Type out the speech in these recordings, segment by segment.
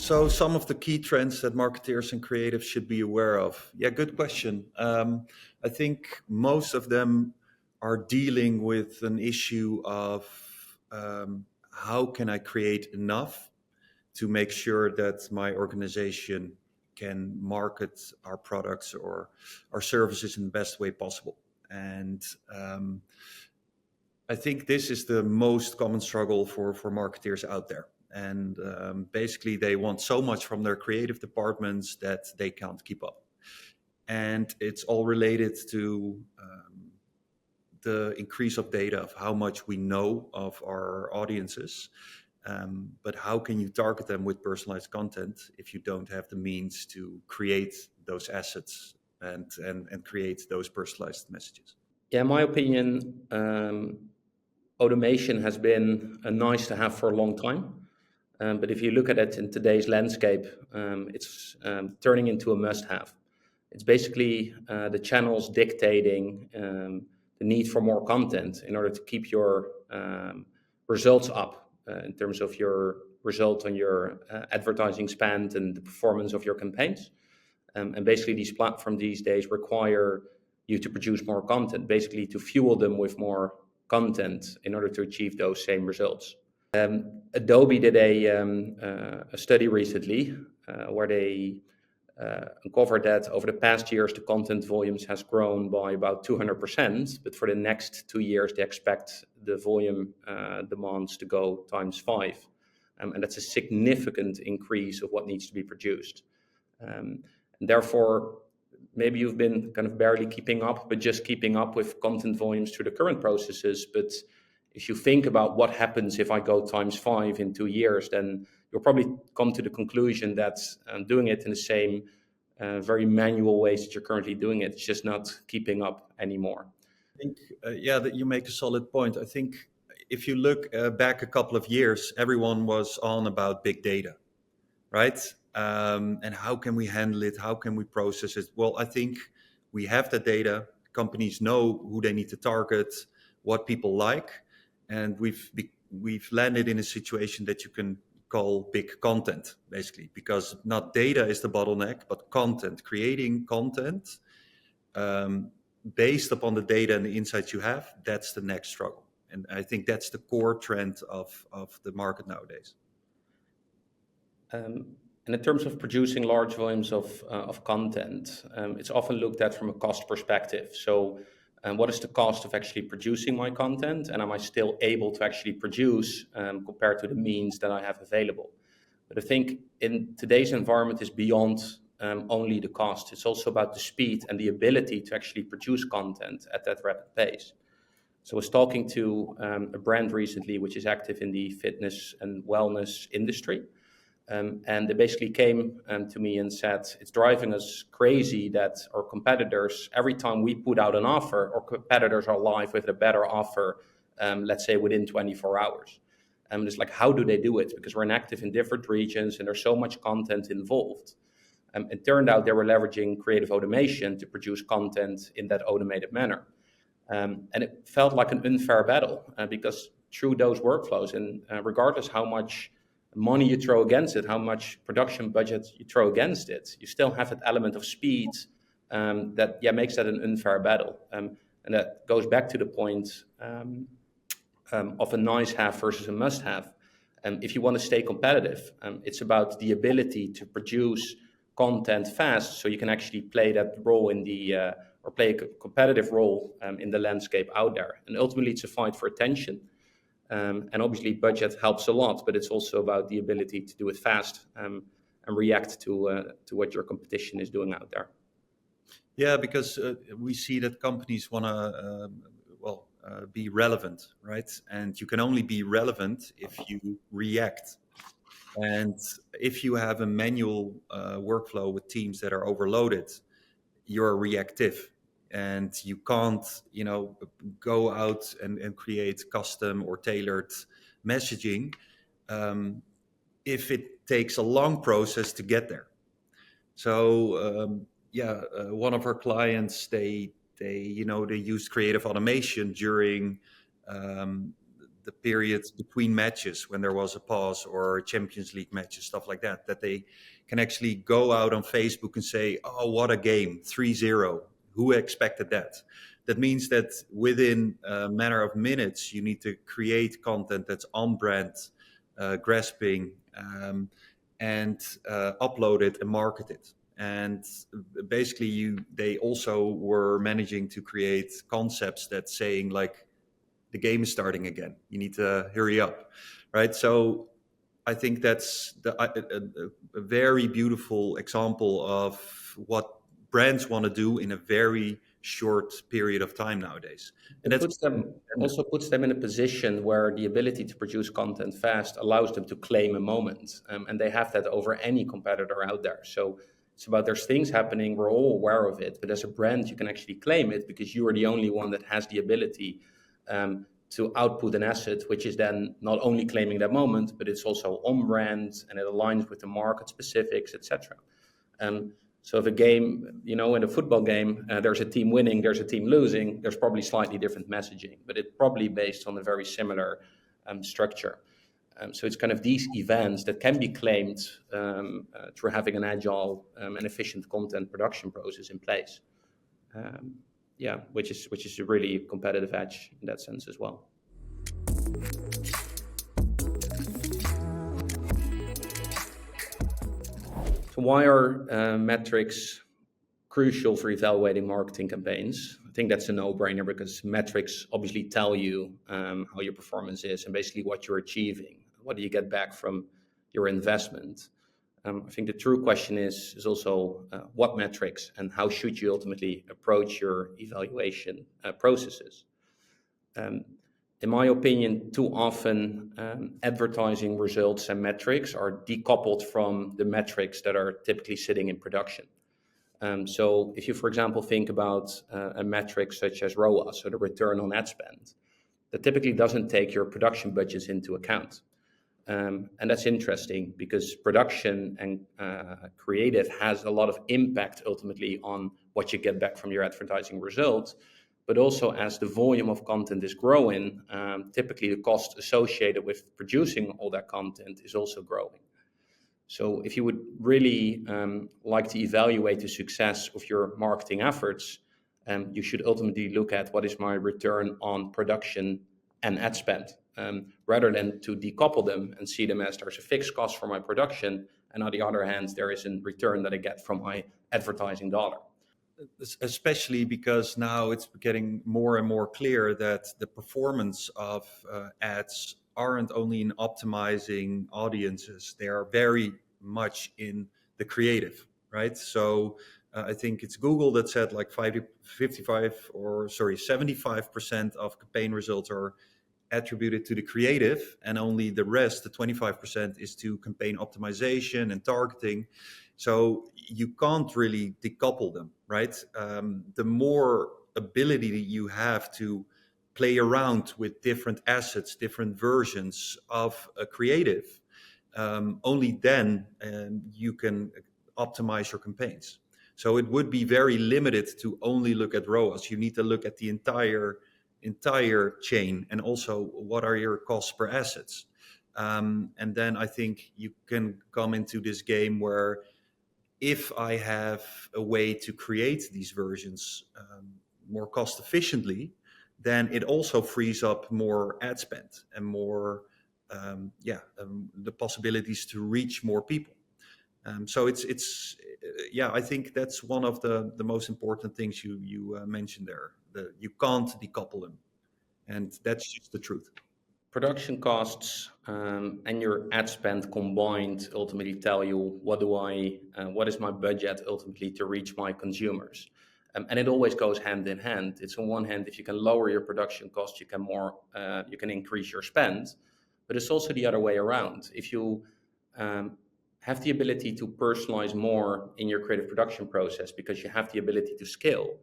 So some of the key trends that marketeers and creatives should be aware of. Yeah, good question. I think most of them are dealing with an issue of how can I create enough to make sure that my organization can market our products or our services in the best way possible. And I think this is the most common struggle for marketeers out there. And basically, they want so much from their creative departments that they can't keep up. And it's all related to the increase of data of how much we know of our audiences. But how can you target them with personalized content if you don't have the means to create those assets and create those personalized messages? Yeah, in my opinion, automation has been a nice to have for a long time. But if you look at it in today's landscape, it's turning into a must have. It's basically the channels dictating the need for more content in order to keep your results up in terms of your result on your advertising spend and the performance of your campaigns. And basically, these platforms these days require you to produce more content, basically to fuel them with more content in order to achieve those same results. Adobe did a study recently where they uncovered that over the past years, the content volumes has grown by about 200%, but for the next 2 years, they expect the volume demands to go times 5. And that's a significant increase of what needs to be produced. And therefore, maybe you've been kind of barely keeping up, but just keeping up with content volumes through the current processes. But if you think about what happens if I go times 5 in 2 years, then you'll probably come to the conclusion that doing it in the same very manual ways that you're currently doing it, it's just not keeping up anymore. I think, that you make a solid point. I think if you look back a couple of years, everyone was on about big data, right? And how can we handle it? How can we process it? Well, I think we have the data. Companies know who they need to target, what people like, and we've landed in a situation that you can call big content, basically, because not data is the bottleneck, but content, creating content based upon the data and the insights you have. That's the next struggle, and I think that's the core trend of the market nowadays. And in terms of producing large volumes of content, it's often looked at from a cost perspective. So what is the cost of actually producing my content? And am I still able to actually produce compared to the means that I have available? But I think in today's environment is beyond only the cost. It's also about the speed and the ability to actually produce content at that rapid pace. So I was talking to a brand recently, which is active in the fitness and wellness industry. And they basically came to me and said, it's driving us crazy that our competitors, every time we put out an offer, our competitors are live with a better offer, let's say within 24 hours. And it's like, how do they do it? Because we're active in different regions and there's so much content involved. It turned out they were leveraging creative automation to produce content in that automated manner. And it felt like an unfair battle because through those workflows and regardless how much money you throw against it, how much production budget you throw against it, you still have that element of speed that makes that an unfair battle. And that goes back to the point of a nice have versus a must have. If you want to stay competitive, it's about the ability to produce content fast so you can actually play that role in the or play a competitive role in the landscape out there. And ultimately it's a fight for attention. And obviously budget helps a lot, but it's also about the ability to do it fast and react to what your competition is doing out there. Yeah, because we see that companies want to, be relevant, right? And you can only be relevant if you react. And if you have a manual workflow with teams that are overloaded, you're reactive. And you can't, go out and create custom or tailored messaging if it takes a long process to get there. So one of our clients, they used creative automation during the periods between matches when there was a pause or Champions League matches, stuff like that, that they can actually go out on Facebook and say, oh, what a game, 3-0. Who expected that? That means that within a matter of minutes, you need to create content that's on brand, grasping, and upload it and market it. And basically, they also were managing to create concepts that saying like, the game is starting again. You need to hurry up, right? So I think that's a very beautiful example of what brands want to do in a very short period of time nowadays. And It that's puts them also puts them in a position where the ability to produce content fast allows them to claim a moment, and they have that over any competitor out there. So it's about there's things happening, we're all aware of it, but as a brand, you can actually claim it because you are the only one that has the ability to output an asset, which is then not only claiming that moment, but it's also on brand and it aligns with the market specifics, etc. So if a game, in a football game, there's a team winning, there's a team losing, there's probably slightly different messaging, but it's probably based on a very similar structure. So it's kind of these events that can be claimed through having an agile and efficient content production process in place. Which is a really competitive edge in that sense as well. So why are metrics crucial for evaluating marketing campaigns? I think that's a no-brainer because metrics obviously tell you how your performance is and basically what you're achieving. What do you get back from your investment? I think the true question is also what metrics and how should you ultimately approach your evaluation processes. In my opinion, too often advertising results and metrics are decoupled from the metrics that are typically sitting in production. So if you, for example, think about a metric such as ROAS, or the return on ad spend, that typically doesn't take your production budgets into account. And that's interesting because production and creative has a lot of impact ultimately on what you get back from your advertising results. But also as the volume of content is growing, typically the cost associated with producing all that content is also growing. So if you would really like to evaluate the success of your marketing efforts, you should ultimately look at what is my return on production and ad spend, rather than to decouple them and see them as there's a fixed cost for my production, and on the other hand, there is a return that I get from my advertising dollar. Especially because now it's getting more and more clear that the performance of ads aren't only in optimizing audiences, they are very much in the creative, right? So I think it's Google that said like 75% of campaign results are attributed to the creative, and only the rest, the 25%, is to campaign optimization and targeting. So you can't really decouple them, right? The more ability that you have to play around with different assets, different versions of a creative, only then you can optimize your campaigns. So it would be very limited to only look at ROAS. You need to look at the entire chain, and also what are your costs per assets. And then I think you can come into this game where if I have a way to create these versions more cost efficiently, then it also frees up more ad spend and more the possibilities to reach more people. So I think that's one of the most important things you mentioned there. You can't decouple them, and that's just the truth. Production costs and your ad spend combined ultimately tell you what is my budget ultimately to reach my consumers. And it always goes hand in hand. It's on one hand, if you can lower your production costs, you can increase your spend, but it's also the other way around. If you have the ability to personalize more in your creative production process because you have the ability to scale,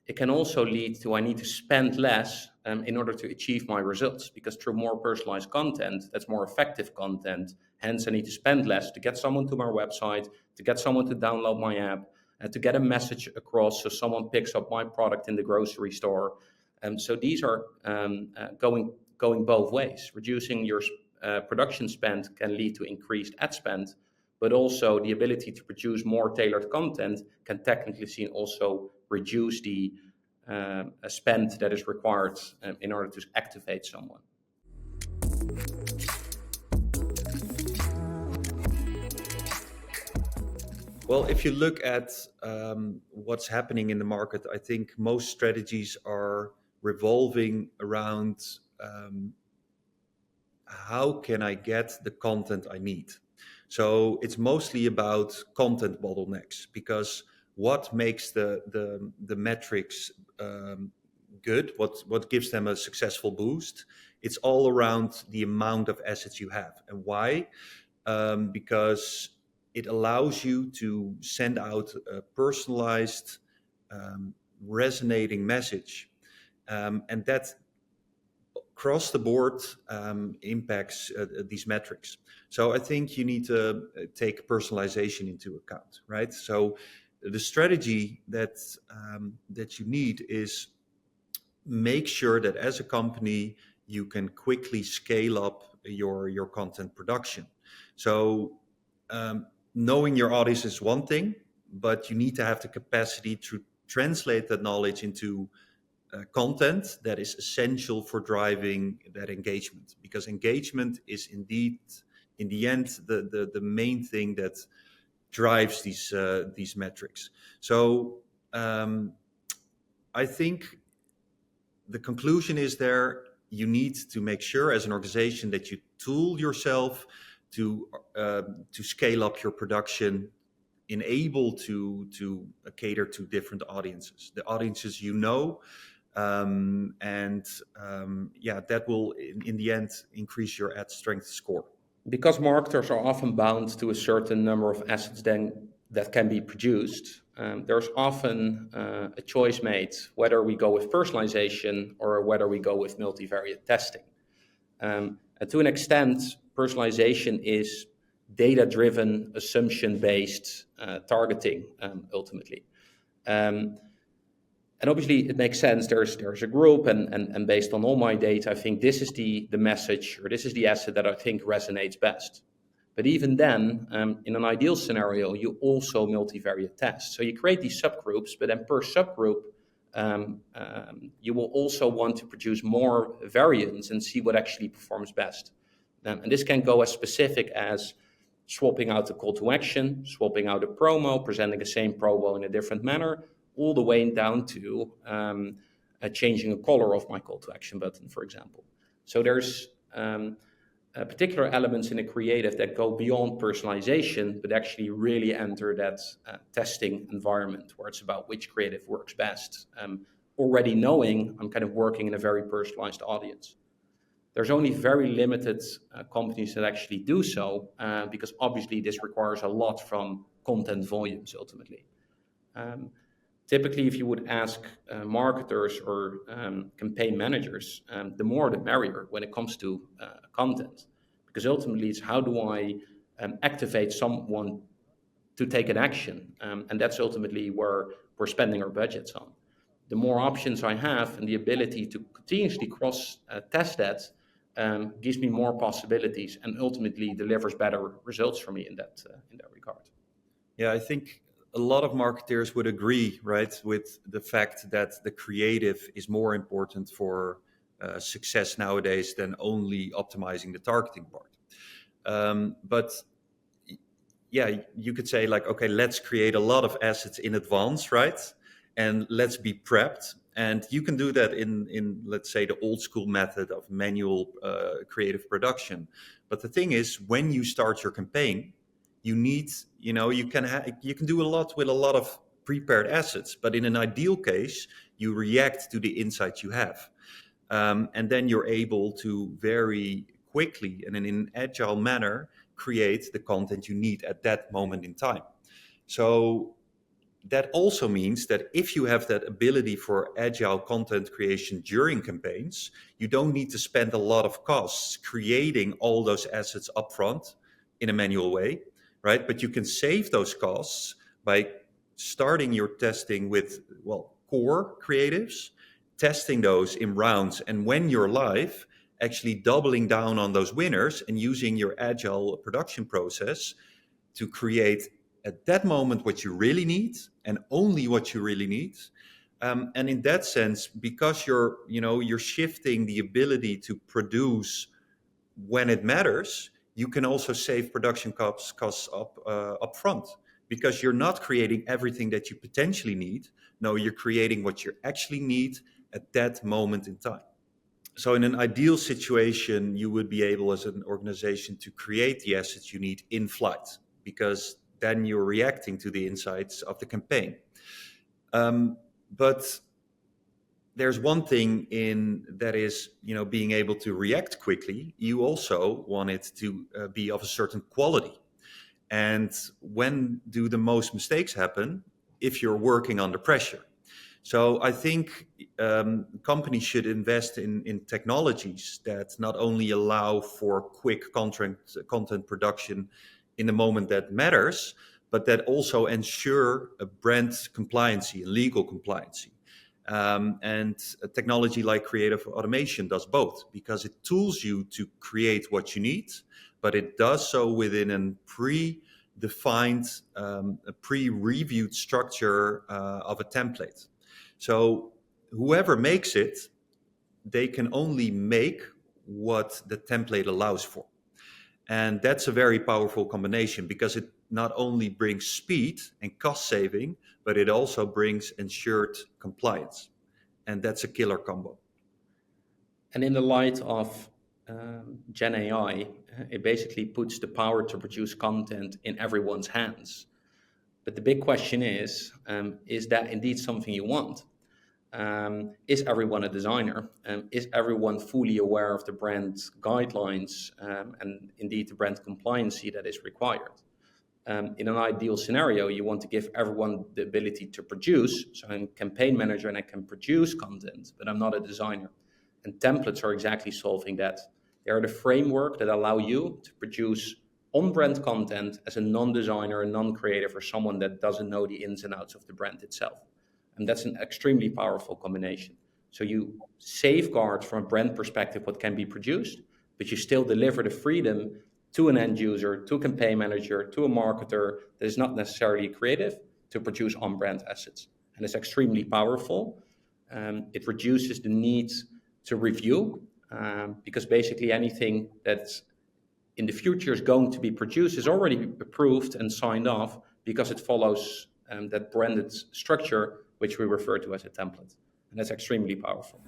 it can also lead to I need to spend less in order to achieve my results, because through more personalized content, that's more effective content. Hence, I need to spend less to get someone to my website, to get someone to download my app, and to get a message across so someone picks up my product in the grocery store. So these are going both ways. Reducing your production spend can lead to increased ad spend, but also the ability to produce more tailored content can technically seen also reduce the spend that is required in order to activate someone. Well, if you look at what's happening in the market, I think most strategies are revolving around how can I get the content I need? So it's mostly about content bottlenecks, because what makes the metrics good, what gives them a successful boost, it's all around the amount of assets you have. And why? Because it allows you to send out a personalized, resonating message. And that across the board impacts these metrics. So I think you need to take personalization into account, right? So the strategy that you need is make sure that as a company you can quickly scale up your content production. So knowing your audience is one thing, but you need to have the capacity to translate that knowledge into content that is essential for driving that engagement, because engagement is indeed in the end the main thing that drives these metrics. So I think the conclusion is there, you need to make sure as an organization that you tool yourself to scale up your production, enable to cater to different audiences, the audiences that will in the end increase your ad strength score. Because marketers are often bound to a certain number of assets then that can be produced, there's often a choice made whether we go with personalization or whether we go with multivariate testing. And to an extent, personalization is data-driven, assumption-based targeting ultimately. And obviously, it makes sense. There's a group, and based on all my data, I think this is the message, or this is the asset that I think resonates best. But even then, in an ideal scenario, you also multivariate test. So you create these subgroups, but then per subgroup, you will also want to produce more variants and see what actually performs best. And this can go as specific as swapping out the call to action, swapping out a promo, presenting the same promo in a different manner, all the way down to changing a color of my call to action button, for example. So there's particular elements in a creative that go beyond personalization, but actually really enter that testing environment where it's about which creative works best. Already knowing I'm kind of working in a very personalized audience. There's only very limited companies that actually do so, because obviously this requires a lot from content volumes ultimately. Typically, if you would ask marketers or campaign managers, the more the merrier when it comes to content. Because ultimately, it's how do I activate someone to take an action? And that's ultimately where we're spending our budgets on. The more options I have and the ability to continuously cross-test that gives me more possibilities and ultimately delivers better results for me in that regard. Yeah, I think a lot of marketers would agree, right, with the fact that the creative is more important for success nowadays than only optimizing the targeting part. But yeah, you could say like, okay, let's create a lot of assets in advance, right? And let's be prepped. And you can do that in let's say the old school method of manual creative production. But the thing is, when you start your campaign, you need, you can do a lot with a lot of prepared assets, but in an ideal case, you react to the insights you have. And then you're able to very quickly and in an agile manner create the content you need at that moment in time. So that also means that if you have that ability for agile content creation during campaigns, you don't need to spend a lot of costs creating all those assets upfront in a manual way, right? But you can save those costs by starting your testing with, core creatives testing those in rounds, and when you're live, actually doubling down on those winners and using your agile production process to create at that moment what you really need and only what you really need. And in that sense, because you're shifting the ability to produce when it matters, you can also save production costs up front, because you're not creating everything that you potentially need. No, you're creating what you actually need at that moment in time. So in an ideal situation, you would be able as an organization to create the assets you need in flight, because then you're reacting to the insights of the campaign. But there's one thing in that is, being able to react quickly. You also want it to be of a certain quality. And when do the most mistakes happen? If you're working under pressure. So I think companies should invest in technologies that not only allow for quick content production in the moment that matters, but that also ensure a brand compliancy and legal compliancy. And a technology like creative automation does both, because it tools you to create what you need, but it does so within a pre-defined, a pre-reviewed structure of a template. So whoever makes it, they can only make what the template allows for. And that's a very powerful combination, because it not only brings speed and cost saving, but it also brings ensured compliance. And that's a killer combo. And in the light of Gen AI, it basically puts the power to produce content in everyone's hands. But the big question is that indeed something you want? Is everyone a designer? Is everyone fully aware of the brand guidelines and indeed the brand compliancy that is required? In an ideal scenario, you want to give everyone the ability to produce. So I'm a campaign manager and I can produce content, but I'm not a designer. And templates are exactly solving that. They are the framework that allow you to produce on-brand content as a non-designer, a non-creative, or someone that doesn't know the ins and outs of the brand itself. And that's an extremely powerful combination. So you safeguard from a brand perspective what can be produced, but you still deliver the freedom to an end user, to a campaign manager, to a marketer that is not necessarily creative to produce on-brand assets. And it's extremely powerful. It reduces the need to review because basically anything that's in the future is going to be produced is already approved and signed off because it follows that branded structure, which we refer to as a template. And that's extremely powerful.